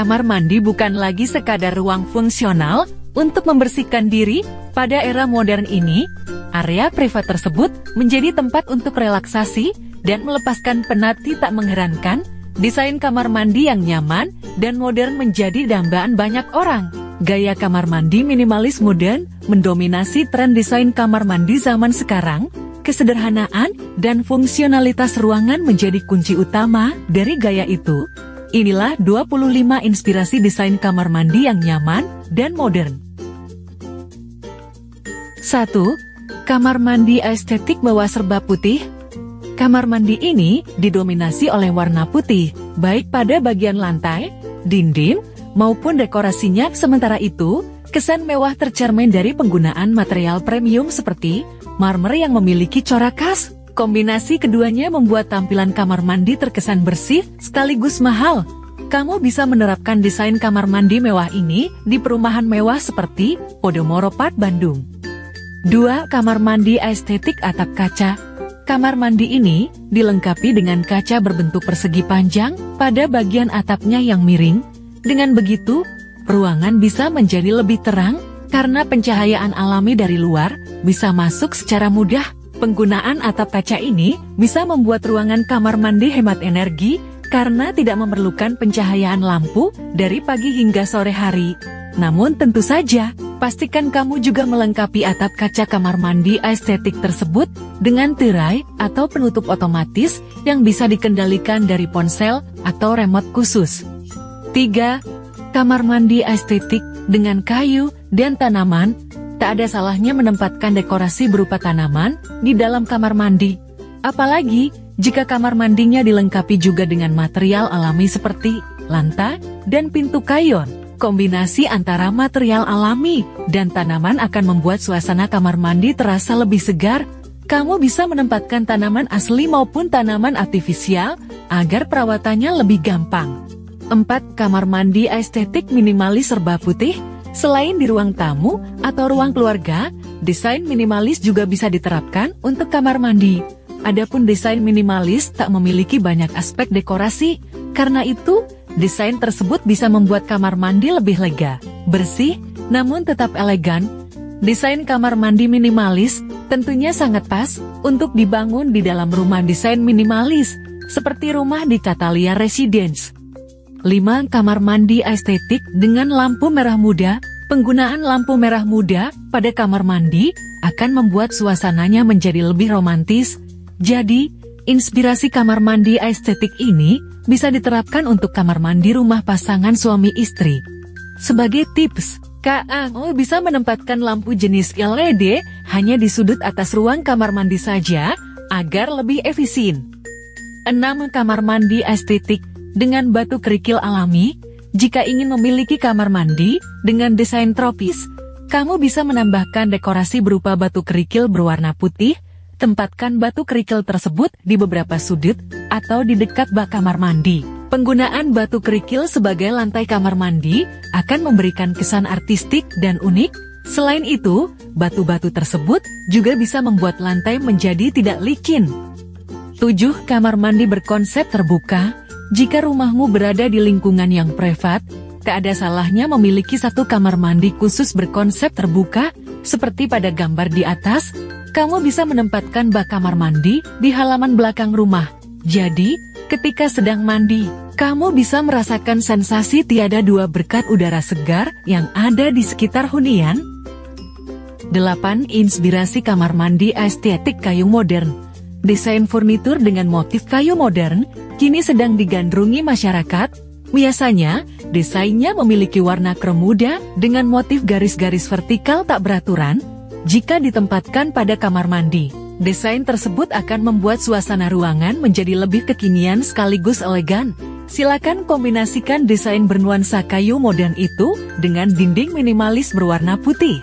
Kamar mandi bukan lagi sekadar ruang fungsional untuk membersihkan diri. Pada era modern ini, area privat tersebut menjadi tempat untuk relaksasi dan melepaskan penat. Tak mengherankan, desain kamar mandi yang nyaman dan modern menjadi dambaan banyak orang. Gaya kamar mandi minimalis modern mendominasi tren desain kamar mandi zaman sekarang. Kesederhanaan dan fungsionalitas ruangan menjadi kunci utama dari gaya itu. Inilah 25 inspirasi desain kamar mandi yang nyaman dan modern. 1. Kamar mandi estetik bawah serba putih. Kamar mandi ini didominasi oleh warna putih, baik pada bagian lantai, dinding, maupun dekorasinya. Sementara itu, kesan mewah tercermin dari penggunaan material premium seperti marmer yang memiliki corak khas. Kombinasi keduanya membuat tampilan kamar mandi terkesan bersih sekaligus mahal. Kamu bisa menerapkan desain kamar mandi mewah ini di perumahan mewah seperti Podomoro Park, Bandung. 2. Kamar mandi estetik atap kaca. Kamar mandi ini dilengkapi dengan kaca berbentuk persegi panjang pada bagian atapnya yang miring. Dengan begitu, ruangan bisa menjadi lebih terang karena pencahayaan alami dari luar bisa masuk secara mudah. Penggunaan atap kaca ini bisa membuat ruangan kamar mandi hemat energi karena tidak memerlukan pencahayaan lampu dari pagi hingga sore hari. Namun tentu saja, pastikan kamu juga melengkapi atap kaca kamar mandi estetik tersebut dengan tirai atau penutup otomatis yang bisa dikendalikan dari ponsel atau remote khusus. 3. Kamar mandi estetik dengan kayu dan tanaman. Tak ada salahnya menempatkan dekorasi berupa tanaman di dalam kamar mandi. Apalagi jika kamar mandinya dilengkapi juga dengan material alami seperti lantai dan pintu kayu. Kombinasi antara material alami dan tanaman akan membuat suasana kamar mandi terasa lebih segar. Kamu bisa menempatkan tanaman asli maupun tanaman artifisial agar perawatannya lebih gampang. 4. Kamar mandi estetik minimalis serba putih. Selain di ruang tamu atau ruang keluarga, desain minimalis juga bisa diterapkan untuk kamar mandi. Adapun desain minimalis tak memiliki banyak aspek dekorasi, karena itu, desain tersebut bisa membuat kamar mandi lebih lega, bersih, namun tetap elegan. Desain kamar mandi minimalis tentunya sangat pas untuk dibangun di dalam rumah desain minimalis, seperti rumah di Catalia Residence. 5. Kamar mandi estetik dengan lampu merah muda. Penggunaan lampu merah muda pada kamar mandi akan membuat suasananya menjadi lebih romantis. Jadi, inspirasi kamar mandi estetik ini bisa diterapkan untuk kamar mandi rumah pasangan suami istri. Sebagai tips, kamu bisa menempatkan lampu jenis LED hanya di sudut atas ruang kamar mandi saja agar lebih efisien. 6. Kamar mandi estetik dengan batu kerikil alami. Jika ingin memiliki kamar mandi dengan desain tropis, kamu bisa menambahkan dekorasi berupa batu kerikil berwarna putih. Tempatkan batu kerikil tersebut di beberapa sudut atau di dekat bak kamar mandi. Penggunaan batu kerikil sebagai lantai kamar mandi akan memberikan kesan artistik dan unik. Selain itu, batu-batu tersebut juga bisa membuat lantai menjadi tidak licin. 7. Kamar mandi berkonsep terbuka. Jika rumahmu berada di lingkungan yang privat, tak ada salahnya memiliki satu kamar mandi khusus berkonsep terbuka, seperti pada gambar di atas. Kamu bisa menempatkan bak kamar mandi di halaman belakang rumah. Jadi, ketika sedang mandi, kamu bisa merasakan sensasi tiada dua berkat udara segar yang ada di sekitar hunian. 8. Inspirasi kamar mandi estetik kayu modern. Desain furnitur dengan motif kayu modern kini sedang digandrungi masyarakat. Biasanya, desainnya memiliki warna krem muda dengan motif garis-garis vertikal tak beraturan. Jika ditempatkan pada kamar mandi, desain tersebut akan membuat suasana ruangan menjadi lebih kekinian sekaligus elegan. Silakan kombinasikan desain bernuansa kayu modern itu dengan dinding minimalis berwarna putih.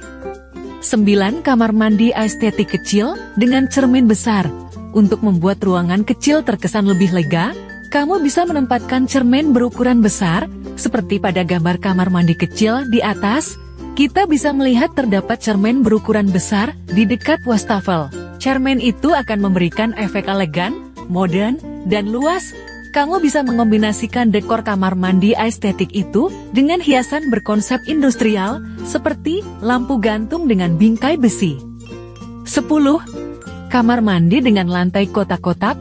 9. Kamar mandi estetik kecil dengan cermin besar. Untuk membuat ruangan kecil terkesan lebih lega, kamu bisa menempatkan cermin berukuran besar, seperti pada gambar kamar mandi kecil di atas. Kita bisa melihat terdapat cermin berukuran besar di dekat wastafel. Cermin itu akan memberikan efek elegan, modern, dan luas. kamu bisa mengombinasikan dekor kamar mandi estetik itu dengan hiasan berkonsep industrial seperti lampu gantung dengan bingkai besi. 10. Kamar mandi dengan lantai kotak-kotak.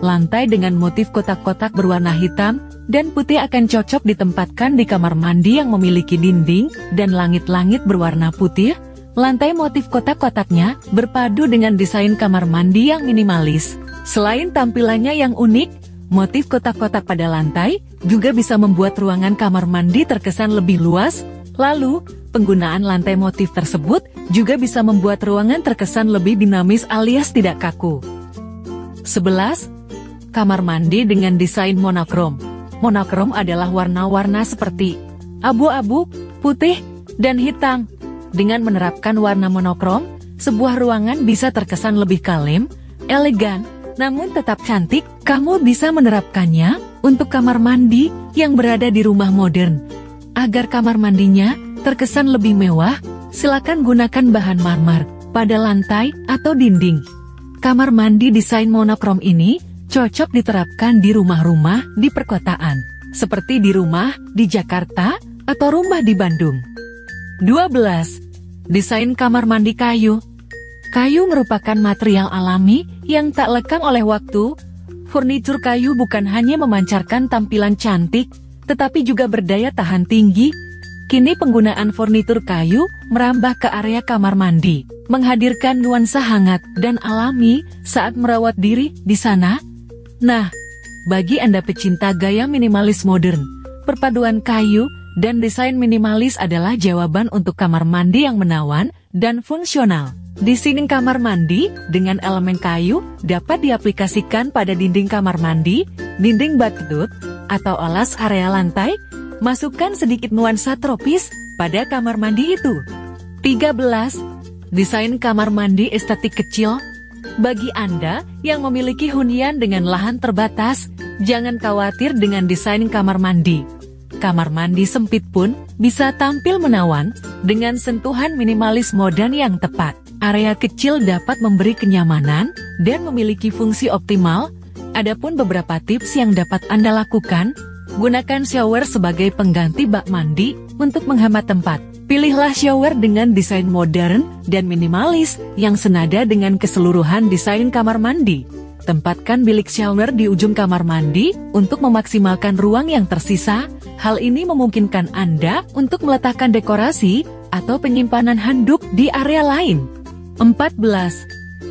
Lantai dengan motif kotak-kotak berwarna hitam dan putih akan cocok ditempatkan di kamar mandi yang memiliki dinding dan langit-langit berwarna putih. Lantai motif kotak-kotaknya berpadu dengan desain kamar mandi yang minimalis. Selain tampilannya yang unik, motif kotak-kotak pada lantai juga bisa membuat ruangan kamar mandi terkesan lebih luas. Lalu, penggunaan lantai motif tersebut juga bisa membuat ruangan terkesan lebih dinamis alias tidak kaku. 11. Kamar mandi dengan desain monokrom. Monokrom adalah warna-warna seperti abu-abu, putih, dan hitam. Dengan menerapkan warna monokrom, sebuah ruangan bisa terkesan lebih kalem, elegan, namun tetap cantik. Kamu bisa menerapkannya untuk kamar mandi yang berada di rumah modern. Agar kamar mandinya terkesan lebih mewah, silakan gunakan bahan marmer pada lantai atau dinding. Kamar mandi desain monokrom ini cocok diterapkan di rumah-rumah di perkotaan, seperti di rumah di Jakarta atau rumah di Bandung. 12. Desain kamar mandi kayu. Kayu merupakan material alami yang tak lekang oleh waktu. Furnitur kayu bukan hanya memancarkan tampilan cantik, tetapi juga berdaya tahan tinggi. Kini penggunaan furnitur kayu merambah ke area kamar mandi, menghadirkan nuansa hangat dan alami saat merawat diri di sana. Nah, bagi Anda pecinta gaya minimalis modern, perpaduan kayu dan desain minimalis adalah jawaban untuk kamar mandi yang menawan dan fungsional. Desain kamar mandi dengan elemen kayu dapat diaplikasikan pada dinding kamar mandi, dinding bathtub, atau alas area lantai. Masukkan sedikit nuansa tropis pada kamar mandi itu. 13. Desain kamar mandi estetik kecil. Bagi Anda yang memiliki hunian dengan lahan terbatas, jangan khawatir dengan desain kamar mandi. Kamar mandi sempit pun bisa tampil menawan dengan sentuhan minimalis modern yang tepat. Area kecil dapat memberi kenyamanan dan memiliki fungsi optimal. Adapun beberapa tips yang dapat Anda lakukan, gunakan shower sebagai pengganti bak mandi untuk menghemat tempat. Pilihlah shower dengan desain modern dan minimalis yang senada dengan keseluruhan desain kamar mandi. Tempatkan bilik shower di ujung kamar mandi untuk memaksimalkan ruang yang tersisa. Hal ini memungkinkan Anda untuk meletakkan dekorasi atau penyimpanan handuk di area lain. 14.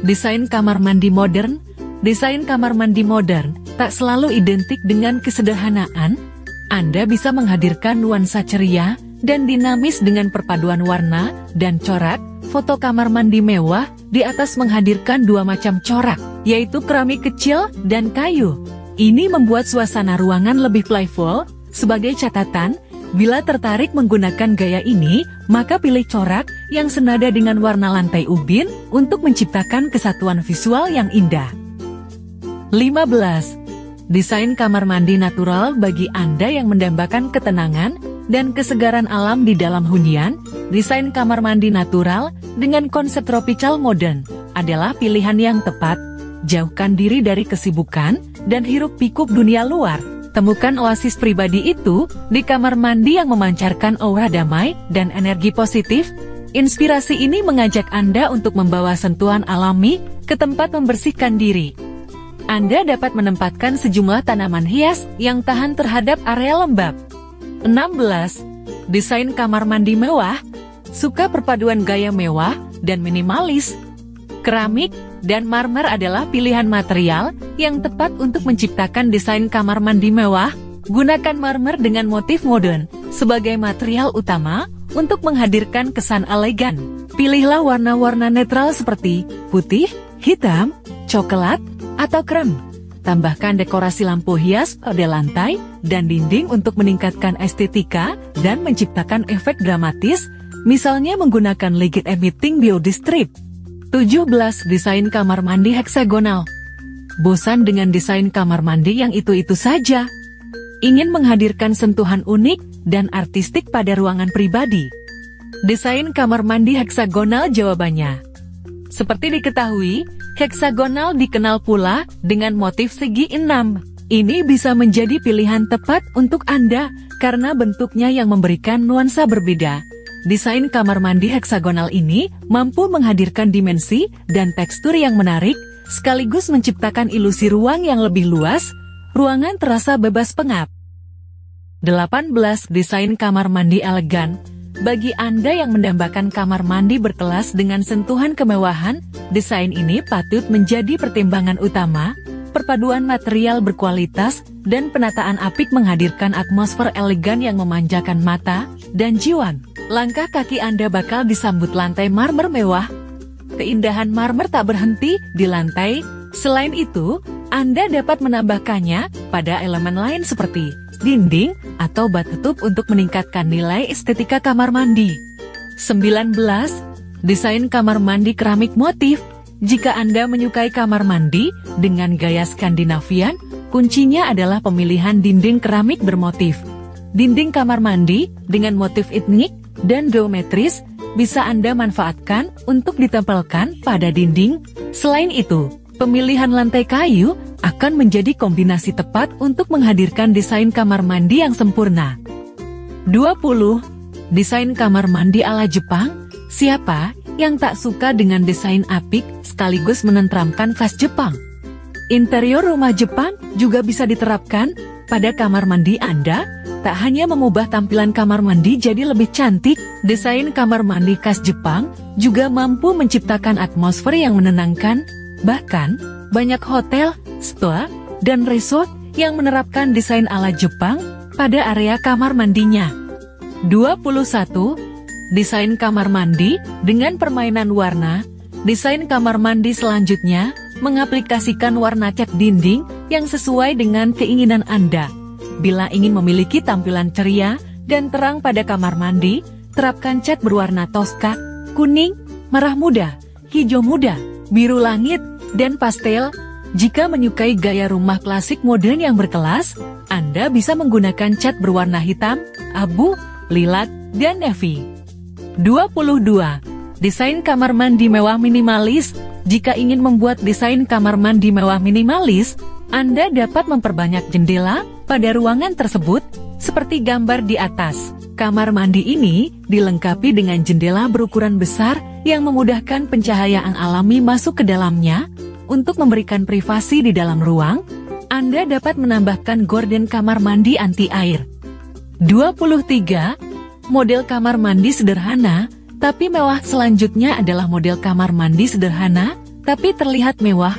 Desain kamar mandi modern. Desain kamar mandi modern tak selalu identik dengan kesederhanaan. Anda bisa menghadirkan nuansa ceria dan dinamis dengan perpaduan warna dan corak. Foto kamar mandi mewah di atas menghadirkan dua macam corak, yaitu keramik kecil dan kayu. Ini membuat suasana ruangan lebih playful. Sebagai catatan, bila tertarik menggunakan gaya ini, maka pilih corak yang senada dengan warna lantai ubin untuk menciptakan kesatuan visual yang indah. 15. Desain kamar mandi natural. Bagi Anda yang mendambakan ketenangan dan kesegaran alam di dalam hunian, desain kamar mandi natural dengan konsep tropical modern adalah pilihan yang tepat. Jauhkan diri dari kesibukan dan hiruk-pikuk dunia luar. Temukan oasis pribadi itu di kamar mandi yang memancarkan aura damai dan energi positif. Inspirasi ini mengajak Anda untuk membawa sentuhan alami ke tempat membersihkan diri. Anda dapat menempatkan sejumlah tanaman hias yang tahan terhadap area lembab. 16. Desain kamar mandi mewah. Suka perpaduan gaya mewah dan minimalis? Keramik dan marmer adalah pilihan material yang tepat untuk menciptakan desain kamar mandi mewah. Gunakan marmer dengan motif modern sebagai material utama untuk menghadirkan kesan elegan. Pilihlah warna-warna netral seperti putih, hitam, coklat, atau krem. Tambahkan dekorasi lampu hias pada lantai dan dinding untuk meningkatkan estetika dan menciptakan efek dramatis, misalnya menggunakan light emitting body strip. 17. Desain kamar mandi heksagonal. Bosan dengan desain kamar mandi yang itu-itu saja? Ingin menghadirkan sentuhan unik dan artistik pada ruangan pribadi? Desain kamar mandi heksagonal jawabannya. Seperti diketahui, heksagonal dikenal pula dengan motif segi 6. Ini bisa menjadi pilihan tepat untuk Anda karena bentuknya yang memberikan nuansa berbeda. Desain kamar mandi heksagonal ini mampu menghadirkan dimensi dan tekstur yang menarik, sekaligus menciptakan ilusi ruang yang lebih luas. Ruangan terasa bebas pengap. 18. Desain kamar mandi elegan. Bagi Anda yang mendambakan kamar mandi berkelas dengan sentuhan kemewahan, desain ini patut menjadi pertimbangan utama. Perpaduan material berkualitas dan penataan apik menghadirkan atmosfer elegan yang memanjakan mata dan jiwa. Langkah kaki Anda bakal disambut lantai marmer mewah. Keindahan marmer tak berhenti di lantai. Selain itu, Anda dapat menambahkannya pada elemen lain seperti dinding atau bak tutup untuk meningkatkan nilai estetika kamar mandi. 19. Desain kamar mandi keramik motif. Jika Anda menyukai kamar mandi dengan gaya Skandinavian, kuncinya adalah pemilihan dinding keramik bermotif. Dinding kamar mandi dengan motif etnik dan geometris bisa Anda manfaatkan untuk ditempelkan pada dinding. Selain itu, pemilihan lantai kayu akan menjadi kombinasi tepat untuk menghadirkan desain kamar mandi yang sempurna. 20. Desain kamar mandi ala Jepang. Siapa yang tak suka dengan desain apik sekaligus menenteramkan khas Jepang? Interior rumah Jepang juga bisa diterapkan pada kamar mandi Anda. Tak hanya mengubah tampilan kamar mandi jadi lebih cantik, desain kamar mandi khas Jepang juga mampu menciptakan atmosfer yang menenangkan. Bahkan, banyak hotel, spa, dan resort yang menerapkan desain ala Jepang pada area kamar mandinya. 21. Desain kamar mandi dengan permainan warna. Desain kamar mandi selanjutnya mengaplikasikan warna cat dinding yang sesuai dengan keinginan Anda. Bila ingin memiliki tampilan ceria dan terang pada kamar mandi, terapkan cat berwarna toska, kuning, merah muda, hijau muda, biru langit, dan pastel. Jika menyukai gaya rumah klasik modern yang berkelas, Anda bisa menggunakan cat berwarna hitam, abu, lilat, dan navy. 22. Desain kamar mandi mewah minimalis. Jika ingin membuat desain kamar mandi mewah minimalis, Anda dapat memperbanyak jendela pada ruangan tersebut, seperti gambar di atas. Kamar mandi ini dilengkapi dengan jendela berukuran besar yang memudahkan pencahayaan alami masuk ke dalamnya. Untuk memberikan privasi di dalam ruang, Anda dapat menambahkan gorden kamar mandi anti air. 23. Model kamar mandi sederhana, tapi mewah. Selanjutnya adalah model kamar mandi sederhana, tapi terlihat mewah.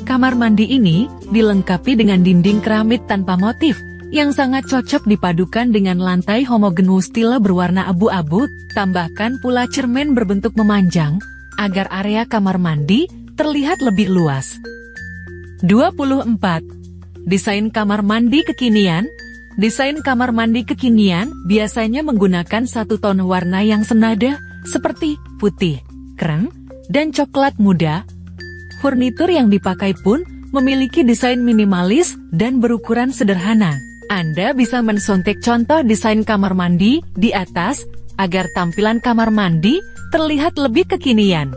Kamar mandi ini dilengkapi dengan dinding keramik tanpa motif, yang sangat cocok dipadukan dengan lantai homogenus stile berwarna abu-abu. Tambahkan pula cermin berbentuk memanjang, agar area kamar mandi terlihat lebih luas. 24. Desain kamar mandi kekinian. Desain kamar mandi kekinian biasanya menggunakan satu tone warna yang senada, seperti putih, krem, dan coklat muda. Furnitur yang dipakai pun memiliki desain minimalis dan berukuran sederhana. Anda bisa mensontek contoh desain kamar mandi di atas, agar tampilan kamar mandi terlihat lebih kekinian.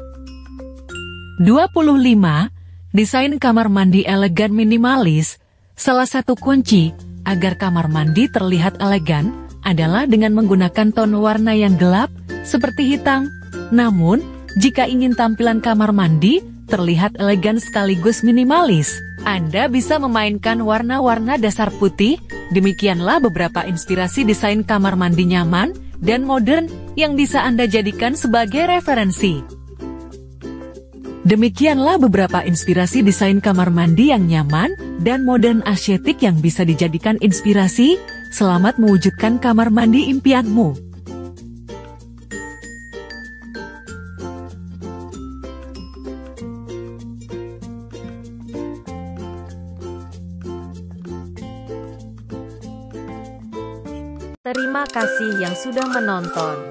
25. Desain kamar mandi elegan minimalis. Salah satu kunci agar kamar mandi terlihat elegan adalah dengan menggunakan tone warna yang gelap, seperti hitam. Namun, jika ingin tampilan kamar mandi terlihat elegan sekaligus minimalis, Anda bisa memainkan warna-warna dasar putih. Demikianlah beberapa inspirasi desain kamar mandi nyaman dan modern yang bisa Anda jadikan sebagai referensi. Demikianlah beberapa inspirasi desain kamar mandi yang nyaman dan modern estetik yang bisa dijadikan inspirasi. Selamat mewujudkan kamar mandi impianmu. Terima kasih yang sudah menonton.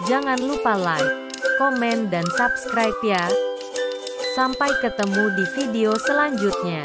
Jangan lupa like, komen, dan subscribe ya. Sampai ketemu di video selanjutnya.